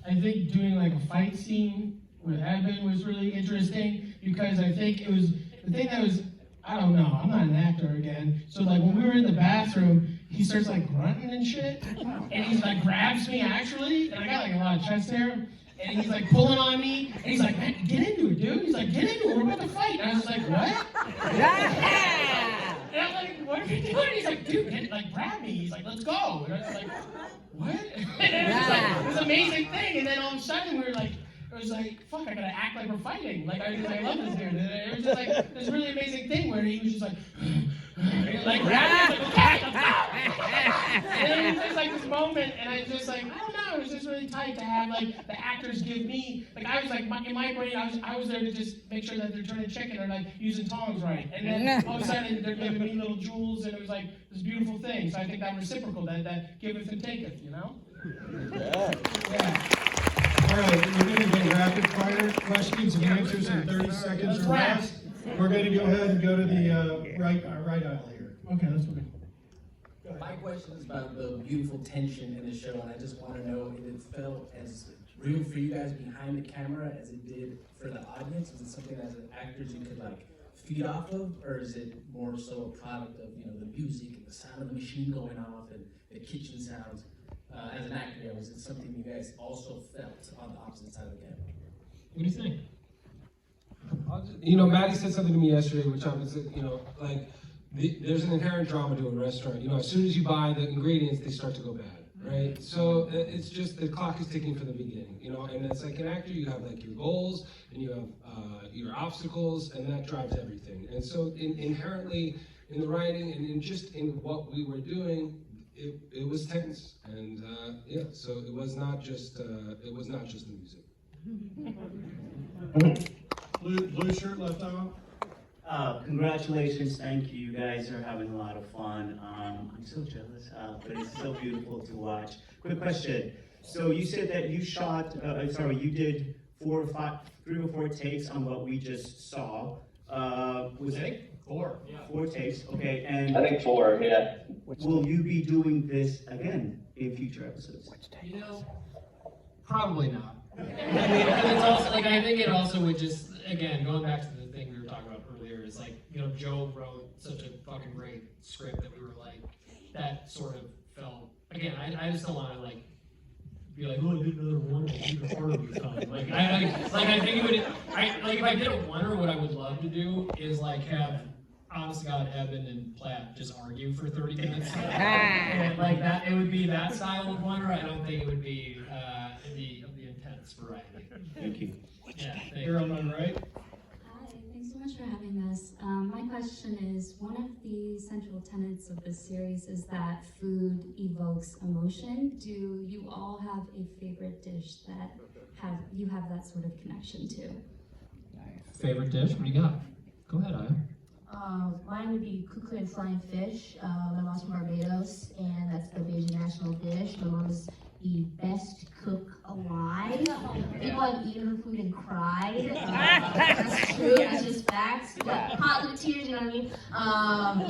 Speaker 3: I think doing like a fight scene with Ebon was really interesting, because I think it was, the thing that was, I don't know, I'm not an actor again, so like when we were in the bathroom, he starts like grunting and shit, and he's like grabs me actually, and I got like a lot of chest hair, and he's like pulling on me, and he's like, "Man, get into it, dude." He's like, "Get into it, we're about to fight." And I was like, "What?" And I'm like, "What are you doing?" He's like, "Dude, like grab me." He's like, "Let's go." And I was like, "What?" And it was like this amazing thing, and then all of a sudden we were like, it was like, fuck, I gotta act like we're fighting. Like, I love this dude. And it was just like this really amazing thing where he was just like, like, grabbing me, like, and then it was just like this moment, and I was just like, I don't know, it was just really tight to have like the actors give me, like, I was like, in my brain, I was there to just make sure that they're turning chicken or like using tongs right. And then all of a sudden they're giving me little jewels, and it was like this beautiful thing. So I think that reciprocal, that giveth and taketh, you know? Yeah.
Speaker 1: All right, we're going to go rapid fire questions and answers in 30 seconds or less. We're going to go ahead and go to the right aisle here.
Speaker 3: Okay, let's go.
Speaker 12: My question is about the beautiful tension in the show, and I just want to know if it felt as real for you guys behind the camera as it did for the audience. Was it something that as actors you could like feed off of, or is it more so a product of the music and the sound of the machine going off and the kitchen sounds? As an actor, was it something you guys also felt on the opposite side of the camera?
Speaker 2: What do you think?
Speaker 5: Matty said something to me yesterday, which I was, like, there's an inherent drama to a restaurant. As soon as you buy the ingredients, they start to go bad, right? So it's just, the clock is ticking from the beginning, and it's like an actor, you have like your goals, and you have your obstacles, and that drives everything. And so inherently in the writing and just in what we were doing, it was tense, and so it was not just the music.
Speaker 1: Blue shirt left out.
Speaker 13: Congratulations, thank you. You guys are having a lot of fun. I'm so jealous, but it's so beautiful to watch. Quick question. So you said that you shot, you did 3 or 4 takes on what we just saw. Was it?
Speaker 2: 4, yeah.
Speaker 13: 4 takes, okay. And
Speaker 10: I think 4, yeah.
Speaker 13: will you be doing this again in future episodes?
Speaker 2: You know, probably not. I mean, it's also, like, I think it also would just, again, going back to the thing we were talking about earlier, is like, you know, Joe wrote such a fucking great script that we were like, that sort of felt, again, I just don't want to, like, be like, oh, I did another one, I did a part of this time. Like, I think it would, if I did a oneer, what I would love to do is, like, have, honest to God, Eben and Platt just argue for 30 minutes. And, like, that, it would be that style of oneer. I don't think it would be the intense variety.
Speaker 13: Thank you.
Speaker 2: Yeah,
Speaker 1: You're on my right.
Speaker 14: Hi, thanks so much for having us. My question is, one of the central tenets of this series is that food evokes emotion. Do you all have a favorite dish that you have that sort of connection to?
Speaker 2: Favorite dish? What do you got? Go ahead, Ayo.
Speaker 6: Mine would be cuckoo and flying fish. My mom's from Barbados, and that's the Bajan national dish. My mom is the best cook alive. People have eaten her food and cried. That's true, that's just facts. But positive tears, you know what I mean?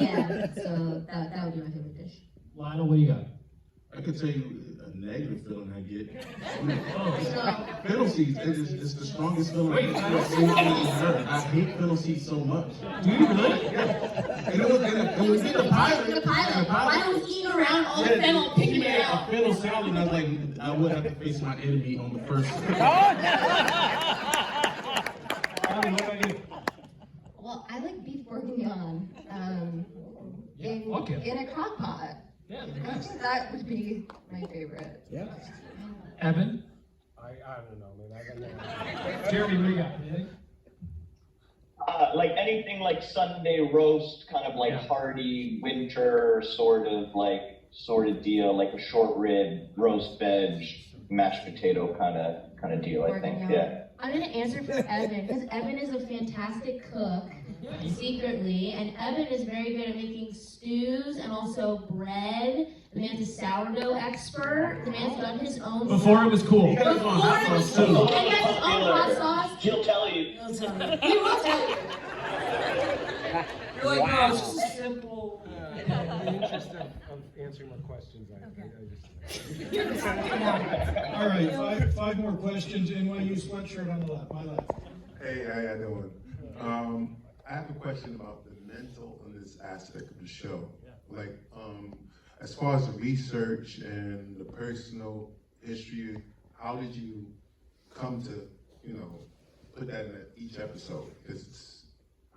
Speaker 6: Yeah, so that would be my favorite dish.
Speaker 2: Lionel, what do you got?
Speaker 7: I could tell you a negative feeling I get. Fiddle seeds, it's the strongest feeling I get. I hate fiddle seeds so much.
Speaker 2: Do you really?
Speaker 7: Yeah. It was in the pilot.
Speaker 6: Mine was eating around all the fennel, picking it out.
Speaker 7: A fiddle salad, and I was like, I would have to face my enemy on the first.
Speaker 9: Well, I like beef bourguignon in a crock pot.
Speaker 2: Yeah,
Speaker 9: I think that would be my favorite.
Speaker 2: Yeah. Eben?
Speaker 5: I don't know, man. I got no.
Speaker 2: Jeremy, what do you got? Anything?
Speaker 10: Like anything like Sunday roast, kind of like hearty winter sort of deal, like a short rib, roast veg, mashed potato kind of deal. I think, yeah.
Speaker 6: I'm gonna answer for Evan, because Evan is a fantastic cook, secretly, and Evan is very good at making stews and also bread. The man's a sourdough expert. The man's done his own.
Speaker 2: Before it was cool.
Speaker 6: Before it was cool. And he has his own hot sauce.
Speaker 10: He'll tell you.
Speaker 6: He will tell you.
Speaker 2: You're like, no, it's just a simple.
Speaker 5: In the interest of answering more questions,
Speaker 1: All right, five more questions. NYU sweatshirt on the left, my left.
Speaker 15: Hey, how y'all doing? I have a question about the mentalness aspect of the show. Like, as far as the research and the personal history, how did you come to, put that in each episode? Because it's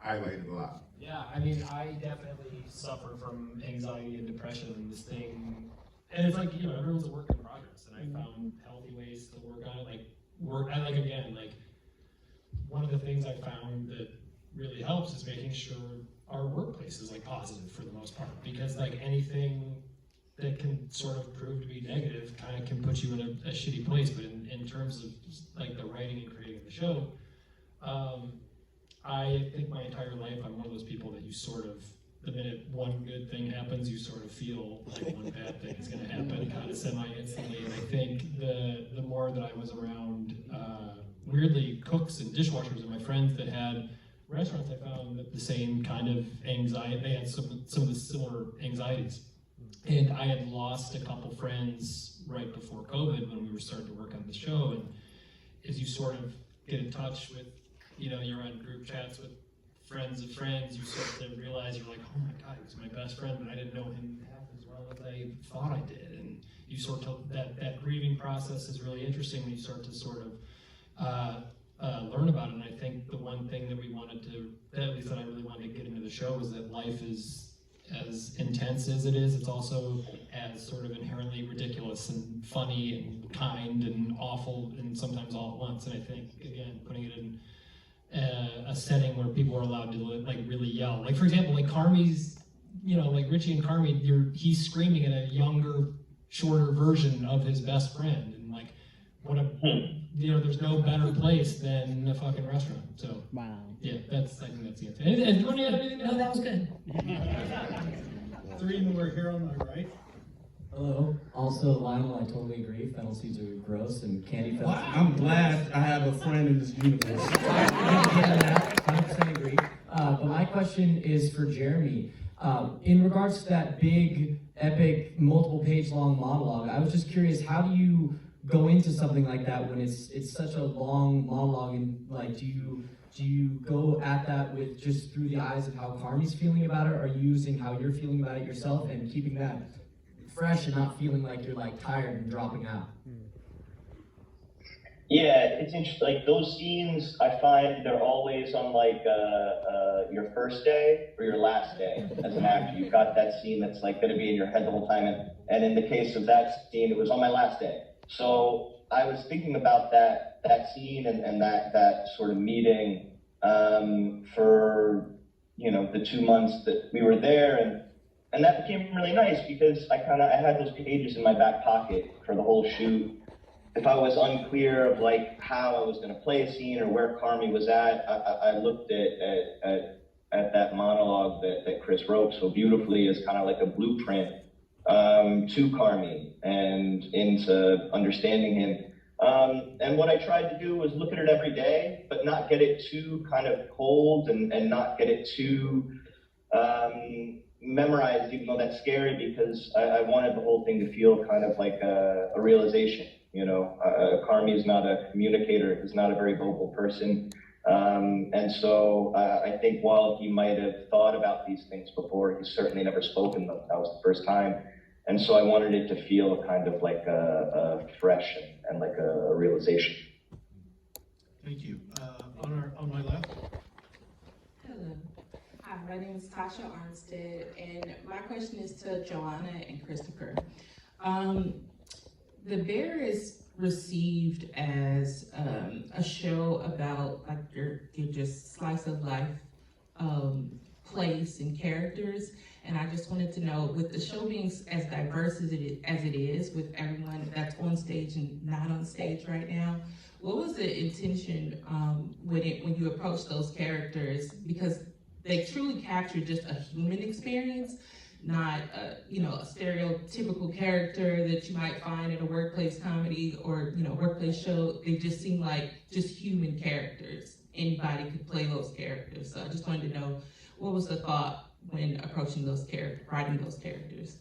Speaker 15: highlighted a lot.
Speaker 2: Yeah, I mean, I definitely suffer from anxiety and depression and this thing. And it's like, everyone's a work in progress. And I found healthy ways to work on it. One of the things I found that really helps is making sure our workplace is like positive for the most part. Because like anything that can sort of prove to be negative kind of can put you in a shitty place. But in terms of like the writing and creating the show, I think my entire life I'm one of those people that you sort of, the minute one good thing happens, you sort of feel like one bad thing is going to happen kind of semi-instantly. And I think the more that I was around, weirdly, cooks and dishwashers and my friends that had restaurants, I found that the same kind of anxiety, they had some of the similar anxieties. And I had lost a couple friends right before COVID when we were starting to work on the show. And as you sort of get in touch with, you're on group chats with friends of friends, you start to realize you're like, oh my God, he was my best friend, but I didn't know him half as well as I thought I did. And you sort of, that grieving process is really interesting when you start to sort of learn about it. And I think the one thing that we wanted to, at least that I really wanted to get into the show, is that life is as intense as it is, it's also as sort of inherently ridiculous and funny and kind and awful and sometimes all at once. And I think, again, putting it in a setting where people are allowed to like really yell. Like for example, like Carmi's, like Richie and Carmi, he's screaming at a younger, shorter version of his best friend, and like what you know, there's no better place than a fucking restaurant. So
Speaker 8: wow.
Speaker 2: Yeah, I think that's the answer. And do you want to add anything?
Speaker 4: No, that was good.
Speaker 1: 3 more here on my right.
Speaker 16: Hello. Also, Lionel, I totally agree. Fennel seeds are gross and candy feathers.
Speaker 7: I'm glad I have a friend in this universe.
Speaker 16: 100% agree. But my question is for Jeremy. In regards to that big, epic, multiple-page long monologue, I was just curious, how do you go into something like that when it's such a long monologue, and like, do you go at that with just through the eyes of how Carmi's feeling about it, or are you using how you're feeling about it yourself and keeping that fresh and not feeling like you're like tired and dropping out?
Speaker 10: Yeah, it's interesting. Like those scenes, I find they're always on like your first day or your last day as an actor. You've got that scene that's like going to be in your head the whole time, and in the case of that scene, it was on my last day. So I was thinking about that scene and that sort of meeting for, you know, the 2 months that we were there, and that became really nice because I had those pages in my back pocket for the whole shoot. If I was unclear of like how I was going to play a scene or where Carmi was at, I looked at that monologue that Chris wrote so beautifully as kind of like a blueprint to Carmi and into understanding him. And what I tried to do was look at it every day, but not get it too kind of cold and not get it too memorized, even though that's scary, because I wanted the whole thing to feel kind of like a realization. You know, Carmi is not a communicator, is not a very vocal person. And so I think while he might have thought about these things before, he's certainly never spoken them. That was the first time. And so I wanted it to feel kind of like a fresh and like a realization.
Speaker 1: Thank you. On my left.
Speaker 17: Hello. Hi, my name is Tasha Armstead, and my question is to Joanna and Christopher. The Bear is received as a show about like your just slice of life, place and characters. And I just wanted to know, with the show being as diverse as it is, with everyone that's on stage and not on stage right now, what was the intention when you approached those characters? Because they truly capture just a human experience, not a stereotypical character that you might find in a workplace comedy or workplace show. They just seem like just human characters. Anybody could play those characters. So I just wanted to know, what was the thought when approaching those characters, writing those characters?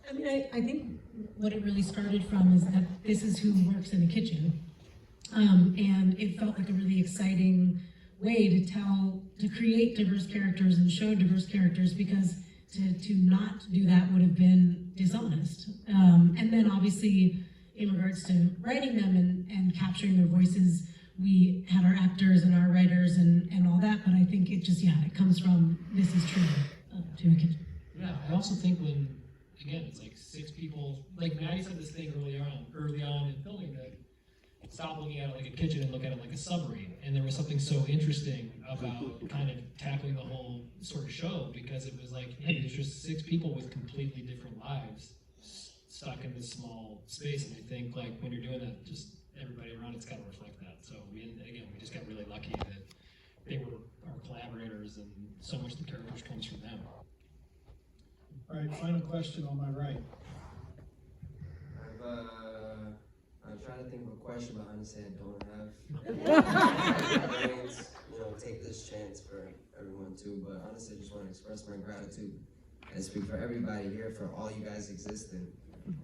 Speaker 4: I mean, I think what it really started from is that this is who works in a kitchen. And it felt like a really exciting way to create diverse characters and show diverse characters, because to not do that would have been dishonest. And then obviously, in regards to writing them and capturing their voices, we had our actors and our writers and all that, but I think it just, it comes from this is true to a kitchen.
Speaker 2: Yeah, I also think when, again, it's like 6 people, like Matty said this thing early on in filming, that stop looking at it like a kitchen and look at it like a submarine. And there was something so interesting about kind of tackling the whole sort of show, because it was like, hey, there's just 6 people with completely different lives stuck in this small space. And I think like when you're doing that, just everybody around it's got to reflect that. So we just got really lucky that they were our collaborators, and so much of the characters comes from them.
Speaker 1: All right, final question on my right.
Speaker 18: I'm trying to think of a question, but honestly, I don't have. Brains, take this chance for everyone too. But honestly, I just want to express my gratitude and speak for everybody here for all you guys existing.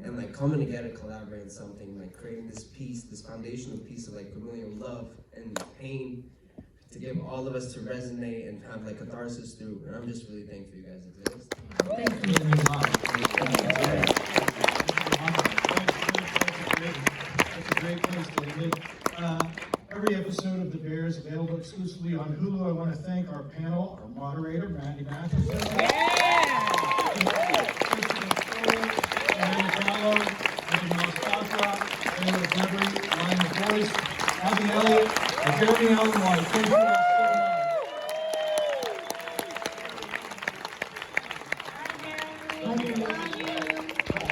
Speaker 18: And like coming together, collaborating something, like creating this piece, this foundational piece of like familial love and pain to give all of us to resonate and have like catharsis through. And I'm just really thankful you guys exist.
Speaker 1: Thank you. That's a great place to end it. Every episode of The Bear is available exclusively on Hulu. I want to thank our panel, our moderator, Matty Matheson. Joanna Calo, Ebon Moss-Bachrach, Ayo Edebiri, Boyce, Elliott, Jeremy Allen. Thank you all.